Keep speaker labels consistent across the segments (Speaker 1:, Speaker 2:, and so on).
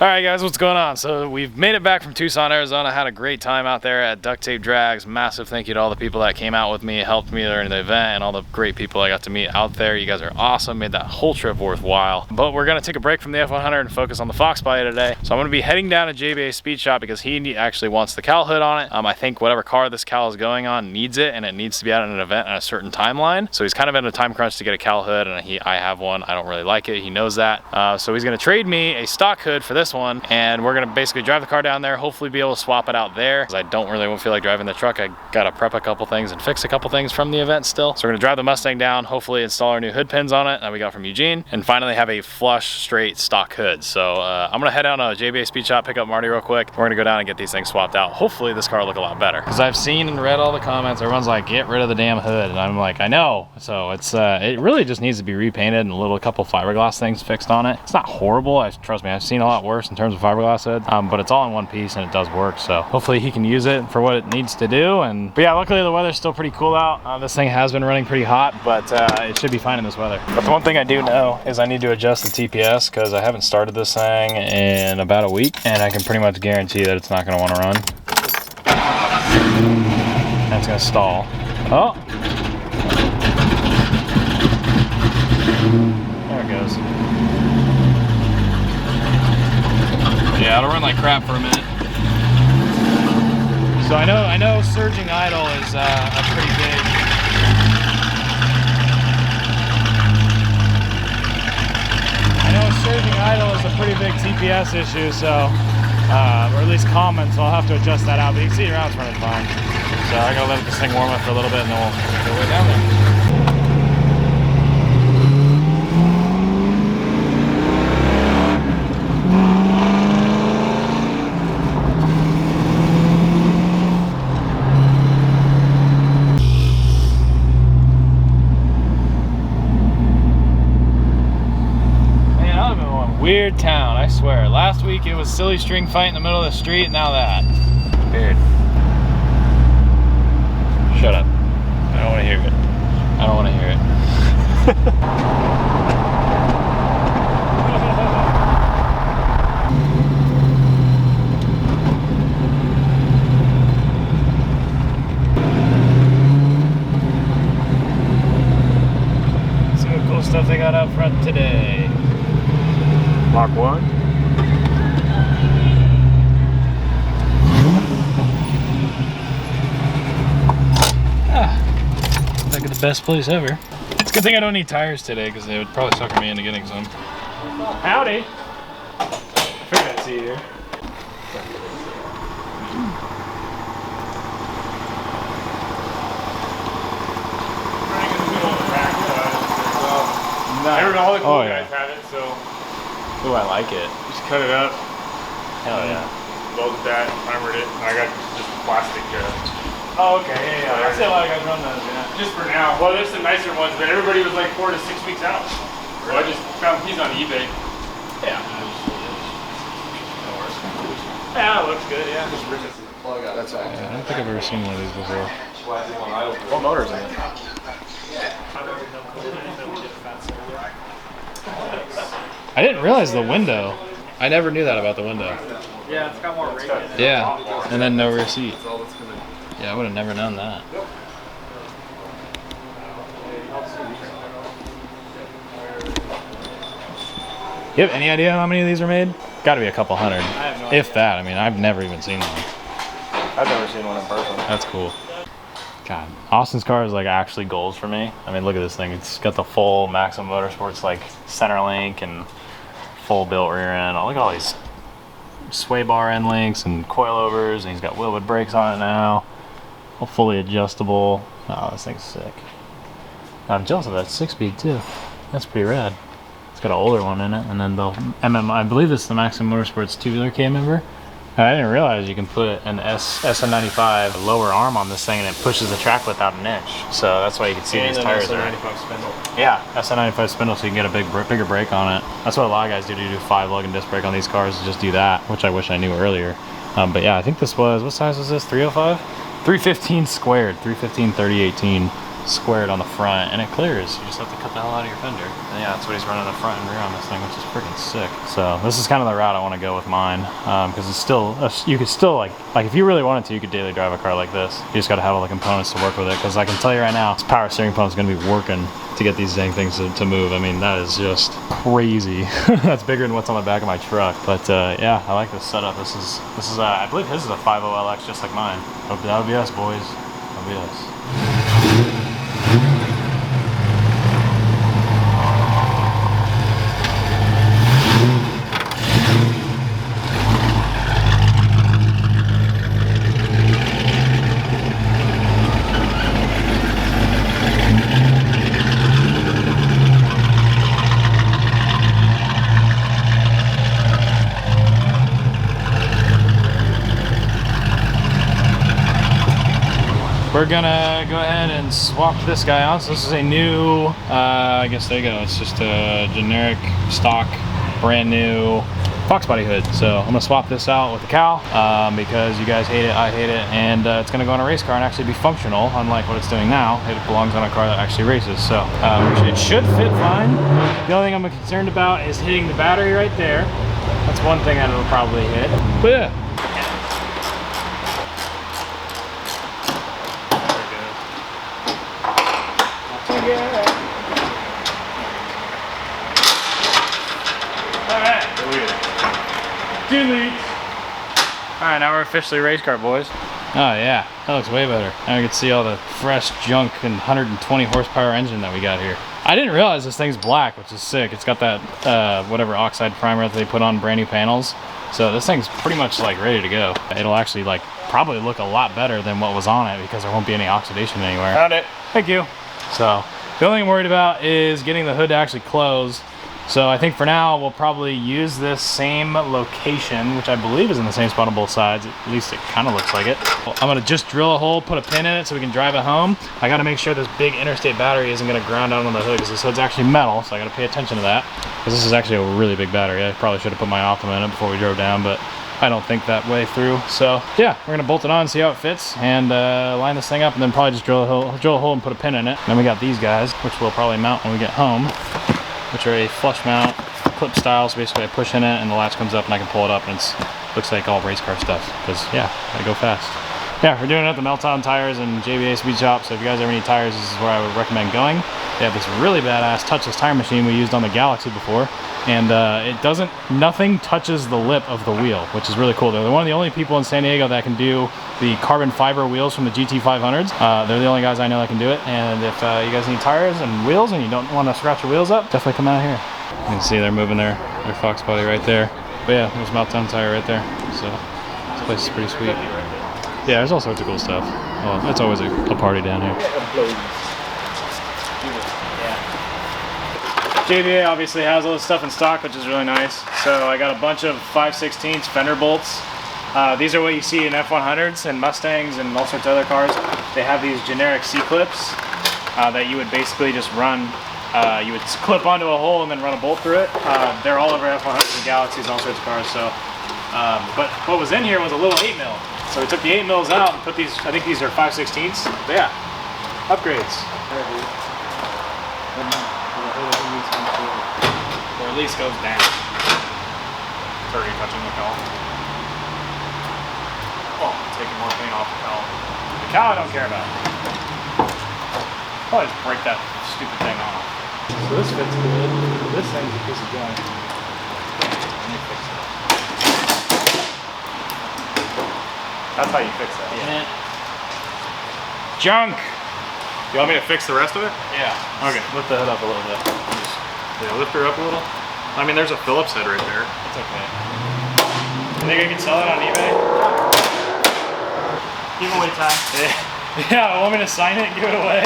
Speaker 1: Alright guys, what's going on? So we've made it back from Tucson, Arizona. Had a great time out there at Duct Tape Drags. Massive thank you to all the people that came out with me, helped me during the event, and all the great people I got to meet out there. You guys are awesome, made that whole trip worthwhile. But we're gonna take a break from the F100 and focus on the Foxbody today. So I'm gonna be heading down to JBA Speed Shop because he actually wants the cowl hood on it. I think whatever car this cowl is going on needs it, and it needs to be out at an event at a certain timeline. So he's kind of in a time crunch to get a cowl hood, and I have one. I don't really like it. He knows that. So he's gonna trade me a stock hood for this one, and we're gonna basically drive the car down there, hopefully be able to swap it out there, because I don't really feel like driving the truck. I gotta prep a couple things and fix a couple things from the event still. So we're gonna drive the Mustang down, hopefully install our new hood pins on it that we got from Eugene, and finally have a flush, straight stock hood. So I'm gonna head down to JBA Speed Shop, pick up Marty real quick. We're gonna go down and get these things swapped out. Hopefully this car will look a lot better. Because I've seen and read all the comments, everyone's like, get rid of the damn hood, and I'm like, I know. So it's it really just needs to be repainted and a couple fiberglass things fixed on it. It's not horrible, trust me, I've seen a lot worse in terms of fiberglass hood, but it's all in one piece and it does work. So hopefully he can use it for what it needs to do. But yeah, luckily the weather's still pretty cool out. This thing has been running pretty hot, but it should be fine in this weather. But the one thing I do know is I need to adjust the TPS because I haven't started this thing in about a week, and I can pretty much guarantee that it's not going to want to run. And it's going to stall. Oh! There it goes. Yeah, it'll run like crap for a minute. So I know surging idle is a pretty big. I know surging idle is a pretty big TPS issue, so or at least common. So I'll have to adjust that out. But you can see around it's running fine. So I gotta let this thing warm up for a little bit, and then we'll go way down there. Weird town, I swear. Last week it was silly string fight in the middle of the street, now that. Weird. Shut up. I don't want to hear it. I don't want to hear it. See what cool stuff they got out front today. Mark 1. Back at the best place ever. It's a good thing I don't need tires today because they would probably sucker me into getting some. Howdy! I figured I'd see you here.
Speaker 2: Running in the middle of the track,
Speaker 1: Nice.
Speaker 2: all the cool guys have it, so.
Speaker 1: Ooh, I like it.
Speaker 2: Just cut it up.
Speaker 1: Hell yeah.
Speaker 2: Welded that, armored it, and I got just plastic.
Speaker 1: Oh, okay, yeah. I see a lot of guys run those, yeah.
Speaker 2: Just for now. Well, there's some nicer ones, but everybody was like 4 to 6 weeks out. So I just found these on eBay.
Speaker 1: Yeah. Yeah, it looks good, yeah.
Speaker 3: Just rip it from the plug out. That's all.
Speaker 1: Yeah, I don't think I've ever seen one of these before.
Speaker 3: What motor's in it?
Speaker 1: I didn't realize the window. I never knew that about the window.
Speaker 4: Yeah, it's got more rake in it.
Speaker 1: Yeah, and then no rear seat.
Speaker 3: That's all that's gonna.
Speaker 1: Yeah, I would have never known that. You have any idea how many of these are made? Got to be a couple hundred.
Speaker 4: I have no
Speaker 1: If that, I mean, I've never even seen one.
Speaker 3: I've never seen one in person.
Speaker 1: That's cool. God, Austin's car is like actually goals for me. I mean, look at this thing. It's got the full Maximum Motorsports like center link and full built rear end. Oh, look at all these sway bar end links and coilovers, and he's got Wilwood brakes on it now. All fully adjustable. Oh, this thing's sick. I'm jealous of that 6-speed too. That's pretty rad. It's got an older one in it, and then the I believe it's the Maximum Motorsports tubular cam member. I didn't realize you can put an SN95 lower arm on this thing and it pushes the track width out an inch. So that's why you can see these tires are.
Speaker 3: SN95 spindle.
Speaker 1: Yeah, SN95 spindle, so you can get a bigger brake on it. That's what a lot of guys do to do 5 lug and disc brake on these cars, is just do that, which I wish I knew earlier. But yeah, I think this was, what size was this? 305? 315 squared, 315 3018. squared on the front, and it clears. You just have to cut the hell out of your fender. And yeah, that's what he's running the front and rear on this thing, which is freaking sick. So this is kind of the route I want to go with mine, because it's still, you could still like if you really wanted to, you could daily drive a car like this. You just got to have all the components to work with it, because I can tell you right now, this power steering pump is going to be working to get these dang things to move. I mean, that is just crazy. That's bigger than what's on the back of my truck. But yeah, I like this setup. This is I believe his is a 50LX just like mine. That'll be us, boys. That'll be us. We're gonna go ahead and swap this guy out. So this is a new, I guess there you go. It's just a generic stock, brand new Foxbody hood. So I'm gonna swap this out with the cowl because you guys hate it, I hate it, and it's gonna go on a race car and actually be functional, unlike what it's doing now. It belongs on a car that actually races. So it should fit fine. The only thing I'm concerned about is hitting the battery right there. That's one thing that it'll probably hit. But yeah. Delete. Alright, now we're officially race car, boys. Oh yeah, that looks way better. Now we can see all the fresh junk and 120 horsepower engine that we got here. I didn't realize this thing's black, which is sick. It's got that whatever oxide primer that they put on brand new panels. So this thing's pretty much like ready to go. It'll actually like probably look a lot better than what was on it because there won't be any oxidation anywhere.
Speaker 3: Found it.
Speaker 1: Thank you. So the only thing I'm worried about is getting the hood to actually close. So I think for now we'll probably use this same location, which I believe is in the same spot on both sides. At least it kind of looks like it. I'm gonna just drill a hole, put a pin in it so we can drive it home. I gotta make sure this big interstate battery isn't gonna ground out on the hood because this hood's actually metal, so I gotta pay attention to that. Because this is actually a really big battery. I probably should have put my Optima in it before we drove down, but I don't think that way through. So yeah, we're gonna bolt it on, see how it fits, and line this thing up, and then probably just drill a hole and put a pin in it. Then we got these guys, which we'll probably mount when we get home, which are a flush mount clip style. So basically I push in it and the latch comes up and I can pull it up, and it looks like all race car stuff because yeah, I go fast. Yeah, we're doing it at the Meltdown Tires and JBA Speed Shop, so if you guys ever need tires, this is where I would recommend going. They have this really badass touchless tire machine we used on the Galaxy before, and nothing touches the lip of the wheel, which is really cool. They're one of the only people in San Diego that can do the carbon fiber wheels from the GT500s. They're the only guys I know that can do it, and if you guys need tires and wheels and you don't want to scratch your wheels up, definitely come out here. You can see they're moving their Foxbody right there. But yeah, there's Meltdown Tire right there, so this place is pretty sweet. Yeah, there's all sorts of cool stuff. Well, it's always a party down here. JBA obviously has all this stuff in stock, which is really nice. So I got a bunch of 5/16 fender bolts. These are what you see in F100s and Mustangs and all sorts of other cars. They have these generic C-clips that you would basically just run. You would clip onto a hole and then run a bolt through it. They're all over F100s and Galaxies and all sorts of cars. So, but what was in here was a little 8mm. So we took the 8mm out and put these, I think these are 5/16. But yeah, upgrades. Or at least goes down. It's already touching the cowl. Oh, taking more paint off the cowl. The cowl I don't care about. Probably just break that stupid thing off. So this fits good. This thing's a piece of junk. Let me fix it. That's how you fix that. Yeah. Junk!
Speaker 2: You want me to fix the rest of it?
Speaker 1: Yeah. Okay. Lift the hood up a little bit.
Speaker 2: Yeah, lift her up a little. I mean, there's a Phillips head right there.
Speaker 1: It's okay. You think I can sell it on eBay?
Speaker 4: Giveaway time.
Speaker 1: Yeah, want me to sign it and give it away?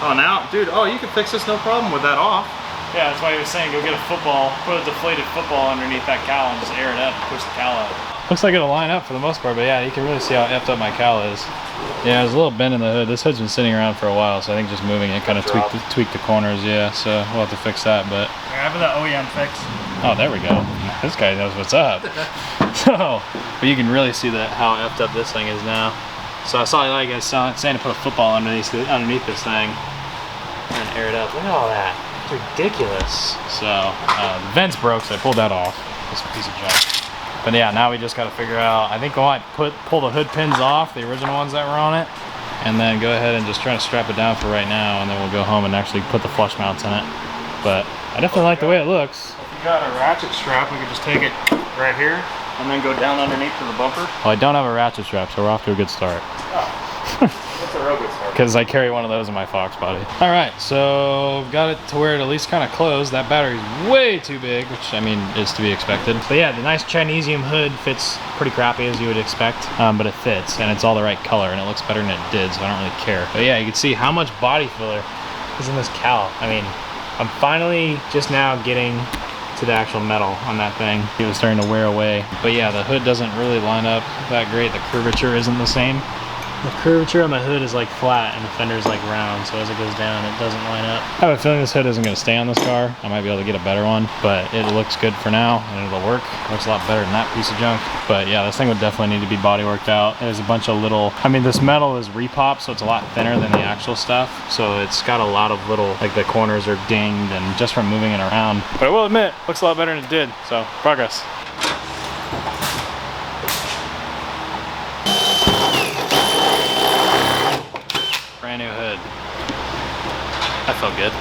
Speaker 2: Oh, now? Dude, oh, you can fix this no problem with that off.
Speaker 1: Yeah, that's why he was saying go get a football, put a deflated football underneath that cowl and just air it up and push the cowl out. Looks like it'll line up for the most part, but yeah, you can really see how effed up my cowl is. Yeah, there's a little bend in the hood. This hood's been sitting around for a while, so I think just moving it kind of tweaked the corners, yeah, so we'll have to fix that, but...
Speaker 4: I have the OEM fix.
Speaker 1: Oh, there we go. This guy knows what's up. So, but you can really see that how effed up this thing is now. So I saw you guys saying to put a football underneath this thing. air it up. Look at all that. It's ridiculous. So the vents broke, so I pulled that off. This piece of junk. But yeah, now we just got to figure out. I think I might pull the hood pins off, the original ones that were on it, and then go ahead and just try to strap it down for right now, and then we'll go home and actually put the flush mounts in it. But I definitely like the way it looks.
Speaker 2: If you got a ratchet strap, we could just take it right here and then go down underneath to the bumper.
Speaker 1: Well, I don't have a ratchet strap, so we're off to a good start.
Speaker 2: That's a real good start.
Speaker 1: Because I carry one of those in my Foxbody. All right, so got it to where it at least kind of closed. That battery's way too big, which I mean is to be expected. But yeah, the nice Chinesium hood fits pretty crappy as you would expect, but it fits and it's all the right color and it looks better than it did, so I don't really care. But yeah, you can see how much body filler is in this cowl. I mean, I'm finally just now getting to the actual metal on that thing. It was starting to wear away. But yeah, the hood doesn't really line up that great. The curvature isn't the same. The curvature on the hood is like flat and the fender's like round, so as it goes down it doesn't line up. I have a feeling this hood isn't going to stay on this car. I might be able to get a better one, but it looks good for now and it'll work. It looks a lot better than that piece of junk. But yeah, this thing would definitely need to be body worked out. There's a bunch of little, I mean this metal is repop, so it's a lot thinner than the actual stuff. So it's got a lot of little, like the corners are dinged and just from moving it around. But I will admit, looks a lot better than it did, so progress. Brand new hood. That felt good.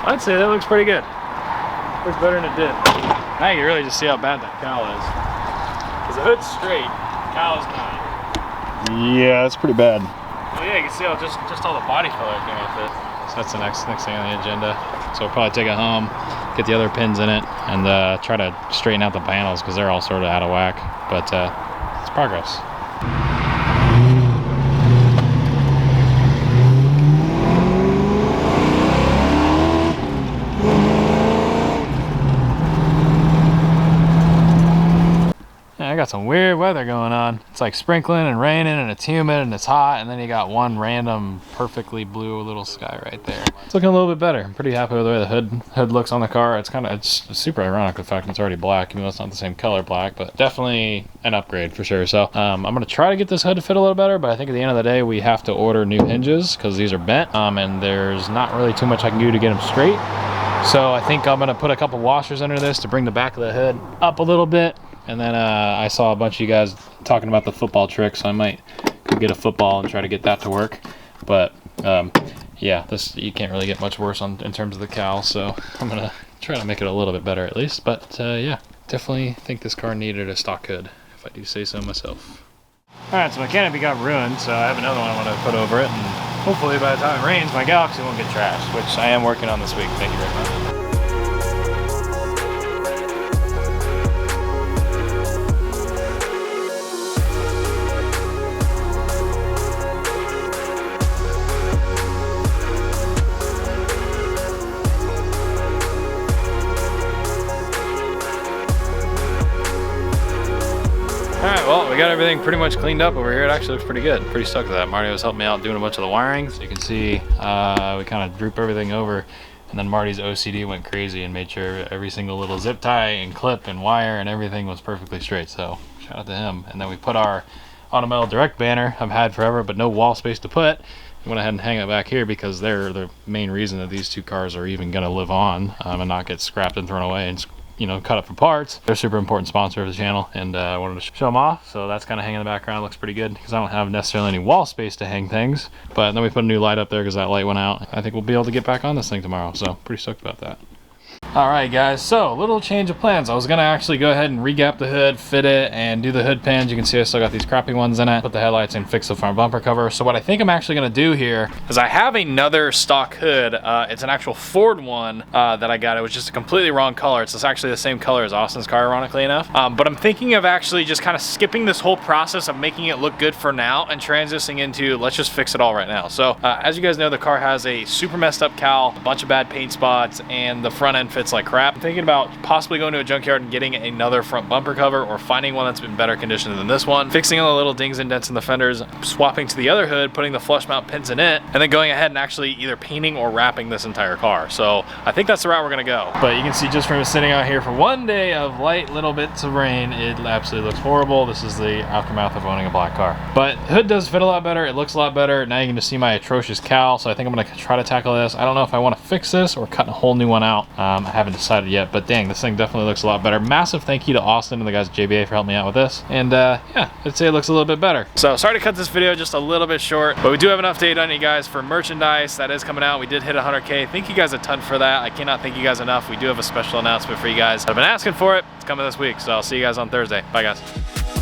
Speaker 1: I'd say that looks pretty good. Looks better than it did. Now you can really just see how bad that cowl is. Because the hood's straight, the cowl's not.
Speaker 3: Yeah, that's pretty bad.
Speaker 1: Well, yeah, you can see how just all the body color came off it. So that's the next thing on the agenda. So we'll probably take it home, get the other pins in it, and try to straighten out the panels because they're all sort of out of whack. But it's progress. I got some weird weather going on. It's like sprinkling and raining and it's humid and it's hot, and then you got one random perfectly blue little sky right there. It's looking a little bit better. I'm pretty happy with the way the hood looks on the car. It's super ironic the fact that it's already black, even though it's not the same color black, but definitely an upgrade for sure. So I'm gonna try to get this hood to fit a little better, but I think at the end of the day we have to order new hinges because these are bent, and there's not really too much I can do to get them straight. So I think I'm gonna put a couple washers under this to bring the back of the hood up a little bit. And then I saw a bunch of you guys talking about the football trick, so I might go get a football and try to get that to work. But yeah, you can't really get much worse in terms of the cowl, so I'm gonna try to make it a little bit better at least. But yeah, definitely think this car needed a stock hood, if I do say so myself. All right, so my canopy got ruined, so I have another one I want to put over it, and hopefully by the time it rains, my Galaxy won't get trashed, which I am working on this week. Thank you very much. Alright, well, we got everything pretty much cleaned up over here. It actually looks pretty good. Pretty stoked with that. Marty was helping me out doing a bunch of the wiring. So you can see we kind of droop everything over. And then Marty's OCD went crazy and made sure every single little zip tie and clip and wire and everything was perfectly straight. So shout out to him. And then we put our Autometal Direct banner I've had forever, but no wall space to put. We went ahead and hang it back here because they're the main reason that these two cars are even going to live on and not get scrapped and thrown away and, you know, cut up for parts. They're a super important sponsor of the channel, and I wanted to show them off. So that's kind of hanging in the background. Looks pretty good because I don't have necessarily any wall space to hang things. But then we put a new light up there because that light went out. I think we'll be able to get back on this thing tomorrow. So pretty stoked about that. All right, guys, so little change of plans. I was gonna actually go ahead and re-gap the hood, fit it, and do the hood pins. You can see I still got these crappy ones in it. Put the headlights in, fix the front bumper cover. So what I think I'm actually gonna do here is I have another stock hood. It's an actual Ford one that I got. It was just a completely wrong color. It's actually the same color as Austin's car, ironically enough. But I'm thinking of actually just kind of skipping this whole process of making it look good for now and transitioning into let's just fix it all right now. So as you guys know, the car has a super messed up cowl, a bunch of bad paint spots, and the front end fits like crap. I'm thinking about possibly going to a junkyard and getting another front bumper cover or finding one that's been better conditioned than this one, fixing all the little dings and dents in the fenders, swapping to the other hood, putting the flush mount pins in it, and then going ahead and actually either painting or wrapping this entire car. So I think that's the route we're gonna go. But you can see just from sitting out here for one day of light little bits of rain, it absolutely looks horrible. This is the aftermath of owning a black car. But hood does fit a lot better. It looks a lot better. Now you can just see my atrocious cowl. So I think I'm gonna try to tackle this. I don't know if I want to fix this or cut a whole new one out. I haven't decided yet, but dang, this thing definitely looks a lot better. Massive thank you to Austin and the guys at JBA for helping me out with this. And yeah, I'd say it looks a little bit better. So sorry to cut this video just a little bit short, but we do have an update on you guys for merchandise that is coming out. We did hit 100K. Thank you guys a ton for that. I cannot thank you guys enough. We do have a special announcement for you guys that have been asking for it. It's coming this week, so I'll see you guys on Thursday. Bye, guys.